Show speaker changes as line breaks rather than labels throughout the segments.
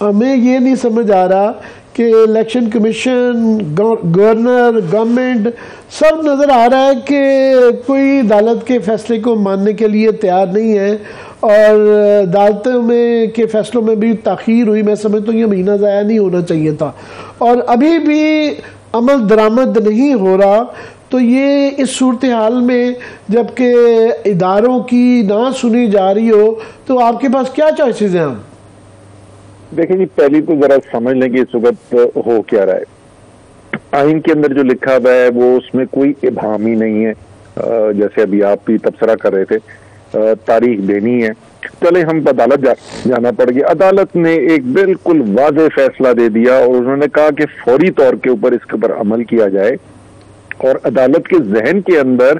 हमें ये नहीं समझ आ रहा कि इलेक्शन कमीशन, गवर्नर, गवर्नमेंट सब नज़र आ रहा है कि कोई अदालत के फैसले को मानने के लिए तैयार नहीं है, और अदालतों में के फैसलों में भी ताख़ीर हुई। मैं समझता हूँ ये महीना ज़ाया नहीं होना चाहिए था, और अभी भी अमल दरामद नहीं हो रहा। तो ये इस सूरत हाल में जबकि इदारों की ना सुनी जा रही हो, तो आपके पास क्या चॉइसेस हैं? हम
देखिए जी, पहली तो जरा समझ लें कि इस वक्त हो क्या रहा है। आइन के अंदर जो लिखा हुआ है वो उसमें कोई इबाम ही नहीं है। जैसे अभी आप भी तबसरा कर रहे थे, तारीख देनी है, चले हम अदालत जाना पड़ गया। अदालत ने एक बिल्कुल वाज़ेह फैसला दे दिया और उन्होंने कहा कि फौरी तौर के ऊपर इसके ऊपर अमल किया जाए। और अदालत के जहन के अंदर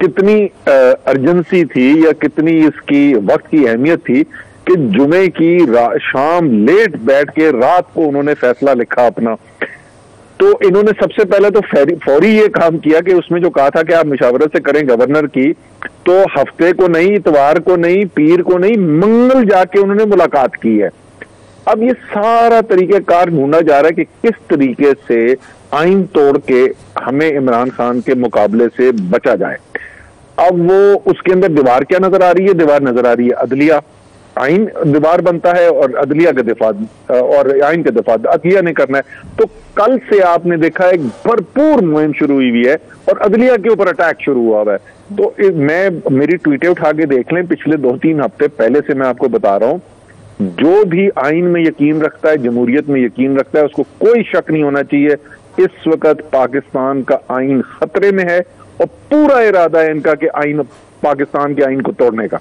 कितनी अर्जेंसी थी या कितनी इसकी वक्त की अहमियत थी कि जुमे की शाम लेट बैठ के रात को उन्होंने फैसला लिखा अपना। तो इन्होंने सबसे पहले तो फौरी ये काम किया कि उसमें जो कहा था कि आप मुशावरत से करें गवर्नर की, तो हफ्ते को नहीं, इतवार को नहीं, पीर को नहीं, मंगल जाके उन्होंने मुलाकात की है। अब ये सारा तरीक़ेकार ढूंढा जा रहा है कि किस तरीके से आइन तोड़ के हमें इमरान खान के मुकाबले से बचा जाए। अब वो उसके अंदर दीवार क्या नजर आ रही है? दीवार नजर आ रही है अदलिया। आइन दीवार बनता है और अदलिया का दिफा और आइन का दिफा अदलिया ने करना है। तो कल से आपने देखा एक भरपूर मुहिम शुरू हुई है और अदलिया के ऊपर अटैक शुरू हुआ है। तो मेरी ट्वीटें उठा के देख लें, पिछले 2-3 हफ्ते पहले से मैं आपको बता रहा हूं, जो भी आइन में यकीन रखता है, जमहूरियत में यकीन रखता है, उसको कोई शक नहीं होना चाहिए इस वक्त पाकिस्तान का आइन खतरे में है और पूरा इरादा है इनका कि आइन, पाकिस्तान के आइन को तोड़ने का।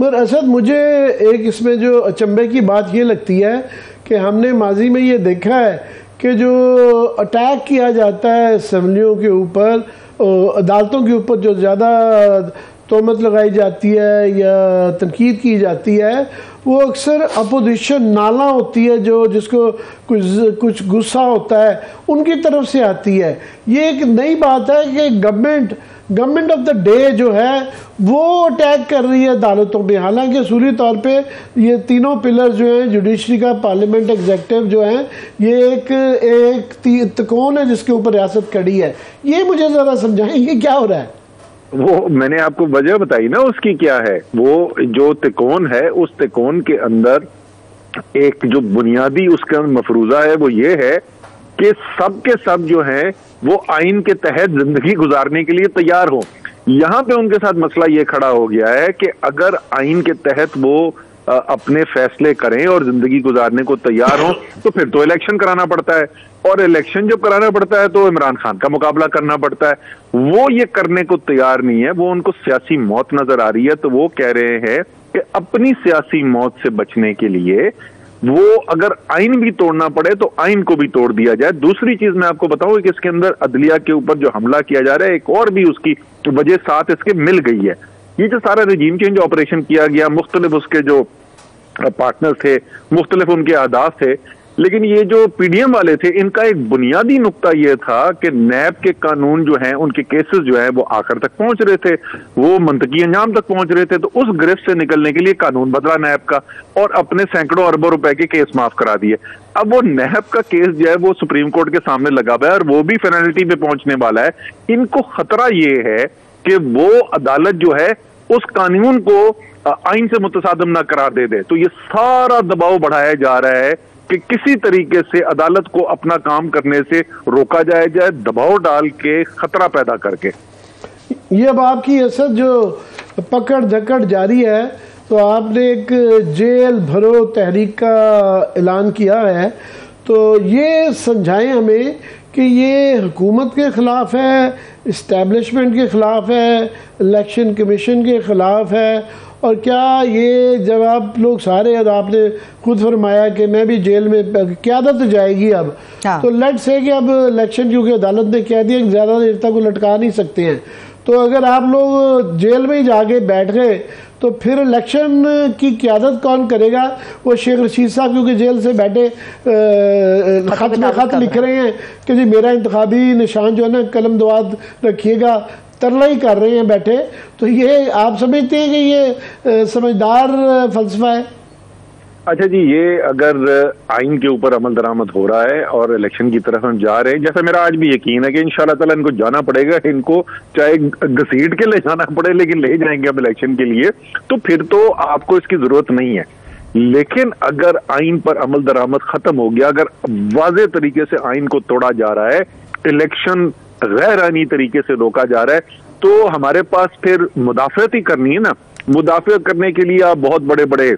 मगर असद, मुझे एक इसमें जो अचंभे की बात ये लगती है कि हमने माजी में ये देखा है कि जो अटैक किया जाता है असम्बलियों के ऊपर, अदालतों के ऊपर जो ज़्यादा तोहमत लगाई जाती है या तनकीद की जाती है, वो अक्सर अपोजिशन नाला होती है, जो जिसको कुछ गुस्सा होता है उनकी तरफ से आती है। ये एक नई बात है कि गवर्नमेंट ऑफ द डे जो है वो अटैक कर रही है अदालतों में। हालांकि असूली तौर पे ये तीनों पिलर जो हैं, जुडिशरी का, पार्लियामेंट, एग्जेक्टिव जो हैं, ये एक त्रिकोण है जिसके ऊपर रियासत खड़ी है। ये मुझे ज़रा समझाएंगे क्या हो रहा है?
वो मैंने आपको वजह बताई ना उसकी क्या है। वो जो त्रिकोण है, उस त्रिकोण के अंदर एक जो बुनियादी उसका मफरूजा है वो ये है कि सब के सब जो है वो आइन के तहत जिंदगी गुजारने के लिए तैयार हो। यहाँ पे उनके साथ मसला ये खड़ा हो गया है कि अगर आइन के तहत वो अपने फैसले करें और जिंदगी गुजारने को तैयार हो तो फिर तो इलेक्शन कराना पड़ता है, और इलेक्शन जब कराना पड़ता है तो इमरान खान का मुकाबला करना पड़ता है। वो ये करने को तैयार नहीं है, वो उनको सियासी मौत नजर आ रही है। तो वो कह रहे हैं कि अपनी सियासी मौत से बचने के लिए वो अगर आइन भी तोड़ना पड़े तो आइन को भी तोड़ दिया जाए। दूसरी चीज मैं आपको बताऊं कि इसके अंदर अदलिया के ऊपर जो हमला किया जा रहा है, एक और भी उसकी वजह साथ इसके मिल गई है। ये जो सारा रजीम चेंज ऑपरेशन किया गया, मुख्तलिफ उसके जो पार्टनर थे, मुख्तलिफ उनके अहदाफ थे, लेकिन ये जो पीडीएम वाले थे, इनका एक बुनियादी नुक्ता ये था कि नैब के कानून जो हैं, उनके केसेस जो हैं वो आखिर तक पहुंच रहे थे, वो मंतकी अंजाम तक पहुंच रहे थे। तो उस गिरफ्त से निकलने के लिए कानून बदला नैब का और अपने सैकड़ों अरबों रुपए के केस माफ करा दिए। अब वो नैब का केस जो है वो सुप्रीम कोर्ट के सामने लगा हुआ है और वो भी पेनल्टी पे पहुंचने वाला है। इनको खतरा ये है कि वो अदालत जो है उस कानून को आइन से मुतसादम ना करार दे। तो ये सारा दबाव बढ़ाया जा रहा है कि किसी तरीके से अदालत को अपना काम करने से रोका जाए, दबाव डाल के, खतरा पैदा करके।
ये अब आपकी असद जो पकड़ धकड़ जारी है, तो आपने एक जेल भरो तहरीक का ऐलान किया है, तो ये समझाएं हमें कि ये हुकूमत के ख़िलाफ़ है, इस्टेब्लिशमेंट के ख़िलाफ़ है, इलेक्शन कमीशन के ख़िलाफ़ है, और क्या ये जब आप लोग सारे, आपने खुद फरमाया कि मैं भी जेल में, क़यादत जाएगी अब, तो लेट्स से कि अब इलेक्शन, क्योंकि अदालत ने कह दिया कि ज़्यादा देर तक वो लटका नहीं सकते हैं, तो अगर आप लोग जेल में ही जाके बैठ गए तो फिर इलेक्शन की क़यादत कौन करेगा? वो शेख रशीद साहब क्योंकि जेल से बैठे ख़त में ख़त लिख रहे हैं कि जी मेरा इंतखाबी निशान जो है ना कलम दुआद रखिएगा, तरला ही कर रहे हैं बैठे। तो ये आप समझते हैं कि ये समझदार फलसफा है?
अच्छा जी, ये अगर आइन के ऊपर अमल दरामद हो रहा है और इलेक्शन की तरफ हम जा रहे हैं, जैसा मेरा आज भी यकीन है कि इंशाल्लाह ताला इनको जाना पड़ेगा, इनको चाहे घसीट के ले जाना पड़े लेकिन ले जाएंगे हम इलेक्शन के लिए, तो फिर तो आपको इसकी जरूरत नहीं है। लेकिन अगर आइन पर अमल दरामद खत्म हो गया, अगर वाज़ेह तरीके से आइन को तोड़ा जा रहा है, इलेक्शन गैर आईनी तरीके से रोका जा रहा है, तो हमारे पास फिर मुदाफ़अत ही करनी है ना। मुदाफ़अत करने के लिए आप बहुत बड़े बड़े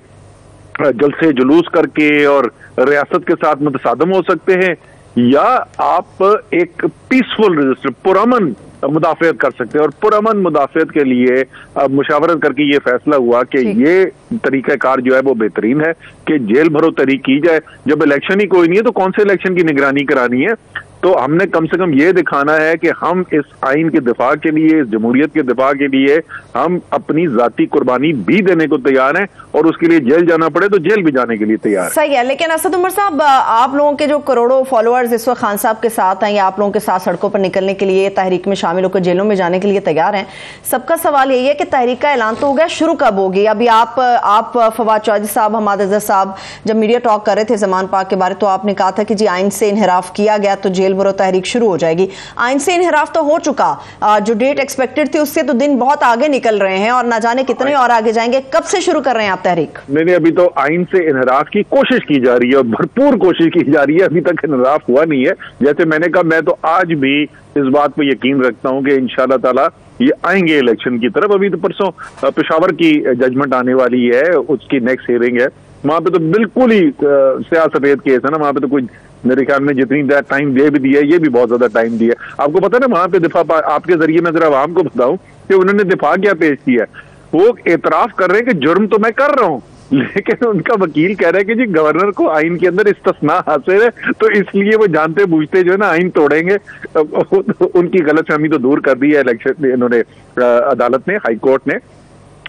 जलसे जुलूस करके और रियासत के साथ मुतसादम हो सकते हैं, या आप एक पीसफुल रजिस्टर पुरअमन मुदाफ़अत कर सकते हैं। और पुरअमन मुदाफ़अत के लिए मुशावरत करके ये फैसला हुआ कि ये तरीक़ाकार जो है वो बेहतरीन है कि जेल भरो तहरीक की जाए। जब इलेक्शन ही कोई नहीं है तो कौन से इलेक्शन की निगरानी करानी है? तो हमने कम से कम ये दिखाना है कि हम इस आइन के दिफा के लिए, इस जमहूरियत के दिफा के लिए हम अपनी जाती कुर्बानी भी देने को तैयार हैं, और उसके लिए जेल जाना पड़े तो जेल भी जाने के लिए तैयार है।
सही है, लेकिन असद उमर साहब, आप लोगों के जो करोड़ों फॉलोअर्स इस वक्त खान साहब के साथ हैं या आप लोगों के साथ सड़कों पर निकलने के लिए, तहरीक में शामिल होकर जेलों में जाने के लिए तैयार हैं, सबका सवाल यही है कि तहरीक का ऐलान तो हो गया, शुरू कब होगी? अभी आप फवाद चौधरी साहब, हमाद अजहर साहब जब मीडिया टॉक कर रहे थे जमान पाक के बारे, तो आपने कहा था कि जी आइन से इनहराफ किया गया तो जेल भरो तहरीक शुरू हो जाएगी। आइन से इनहराफ तो हो चुका, जो डेट एक्सपेक्टेड थी उससे तो दिन बहुत आगे निकल रहे हैं और ना जाने कितने और आगे जाएंगे। कब से शुरू कर रहे हैं आप तहरीक?
नहीं, अभी तो आइन से इनहराफ की कोशिश की जा रही है और भरपूर कोशिश की जा रही है, अभी तक इनहराफ हुआ नहीं है। जैसे मैंने कहा, मैं तो आज भी इस बात पर यकीन रखता हूं कि इंशाल्लाह ताला ये आएंगे इलेक्शन की तरफ। अभी तो परसों पेशावर की जजमेंट आने वाली है, उसकी नेक्स्ट हियरिंग है, वहां पे तो बिल्कुल ही स्याह सफेद केस है ना, वहां पे तो कोई मेरे ख्याल में जितनी टाइम दे भी दिया है, ये भी बहुत ज्यादा टाइम दिया है। आपको पता है ना, वहां पे दिफा, आपके जरिए मैं जरा आवाम को बताऊं कि उन्होंने दिफा क्या पेश किया है। वो एतराफ कर रहे हैं कि जुर्म तो मैं कर रहा हूं, लेकिन उनका वकील कह रहा है कि जी गवर्नर को आइन के अंदर इस्तिस्ना हासिल है, तो इसलिए वो जानते बूझते जो है ना आइन तोड़ेंगे। उनकी गलतफहमी तो दूर कर दी है इलेक्शन इन्होंने, अदालत ने, हाई कोर्ट ने।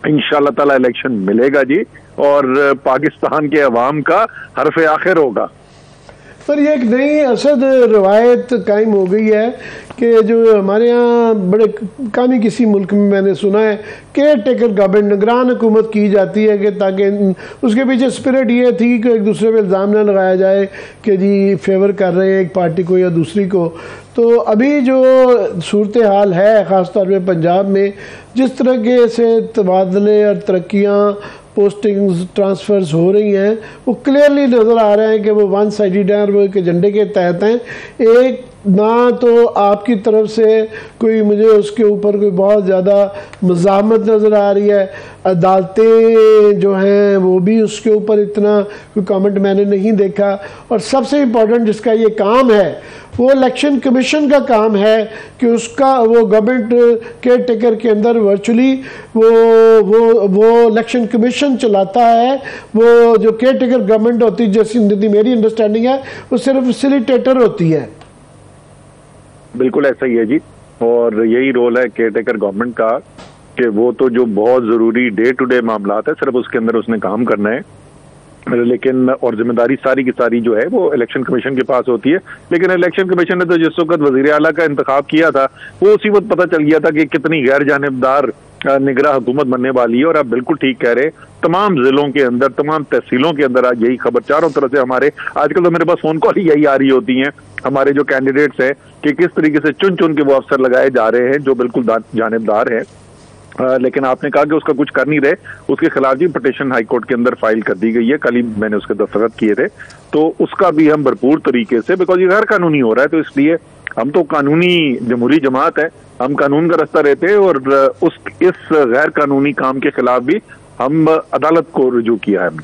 इंशाल्लाह ताला इलेक्शन मिलेगा जी, और पाकिस्तान के अवाम का हरफ आखिर होगा।
सर, ये एक नई असद रवायत कायम हो गई है कि जो हमारे यहाँ बड़े कामी किसी मुल्क में मैंने सुना है, केयर टेकर गवर्नमेंट, निगरान हुकूमत की जाती है कि ताकि उसके पीछे स्पिरिट ये थी कि एक दूसरे पे इल्ज़ाम न लगाया जाए कि जी फेवर कर रहे हैं एक पार्टी को या दूसरी को। तो अभी जो सूरत हाल है ख़ास तौर पे पंजाब में, जिस तरह के से तबादले और तरक्कियाँ, पोस्टिंग्स, ट्रांसफ़र्स हो रही हैं, वो क्लियरली नज़र आ रहे हैं कि वो वन साइडेड हैं और वो एक एजेंडे के तहत हैं। एक ना तो आपकी तरफ से कोई मुझे उसके ऊपर कोई बहुत ज़्यादा मज़ाहमत नज़र आ रही है, अदालतें जो हैं वो भी उसके ऊपर इतना कोई कमेंट मैंने नहीं देखा, और सबसे इम्पोर्टेंट जिसका ये काम है वो इलेक्शन कमीशन का काम है कि उसका वो गवर्नमेंट केयर टेकर के अंदर वर्चुअली वो इलेक्शन कमीशन चलाता है। वो जो केयर टेकर गवर्नमेंट होती है, जैसी मेरी अंडरस्टैंडिंग है, वो सिर्फ फैसिलिटेटर होती है।
बिल्कुल ऐसा ही है जी, और यही रोल है केयर टेकर गवर्नमेंट का कि वो तो जो बहुत ज़रूरी डे टू डे मामला है सिर्फ उसके अंदर उसने काम करना है, लेकिन और जिम्मेदारी सारी की सारी जो है वो इलेक्शन कमीशन के पास होती है। लेकिन इलेक्शन कमीशन ने तो जिस वक्त वज़ीर आला का इंतखाब किया था वो उसी वक्त पता चल गया था कि कितनी गैर जानिबदार निगरान हुकूमत बनने वाली है। और आप बिल्कुल ठीक कह रहे, तमाम जिलों के अंदर, तमाम तहसीलों के अंदर आज यही खबर चारों तरफ से हमारे, आजकल तो मेरे पास फोन कॉल ही यही आ रही होती हैं हमारे जो कैंडिडेट्स हैं कि किस तरीके से चुन चुन के वो अफसर लगाए जा रहे हैं जो बिल्कुल जानिबदार हैं। लेकिन आपने कहा कि उसका कुछ कर नहीं रहे, उसके खिलाफ भी पिटीशन हाई कोर्ट के अंदर फाइल कर दी गई है, कल ही मैंने उसके दस्तखत किए थे। तो उसका भी हम भरपूर तरीके से, बिकॉज ये गैर कानूनी हो रहा है, तो इसलिए हम तो कानूनी जमहूरी जमात है, हम कानून का रास्ता रहते हैं, और इस गैर कानूनी काम के खिलाफ भी हम अदालत को रुजू किया है हमने।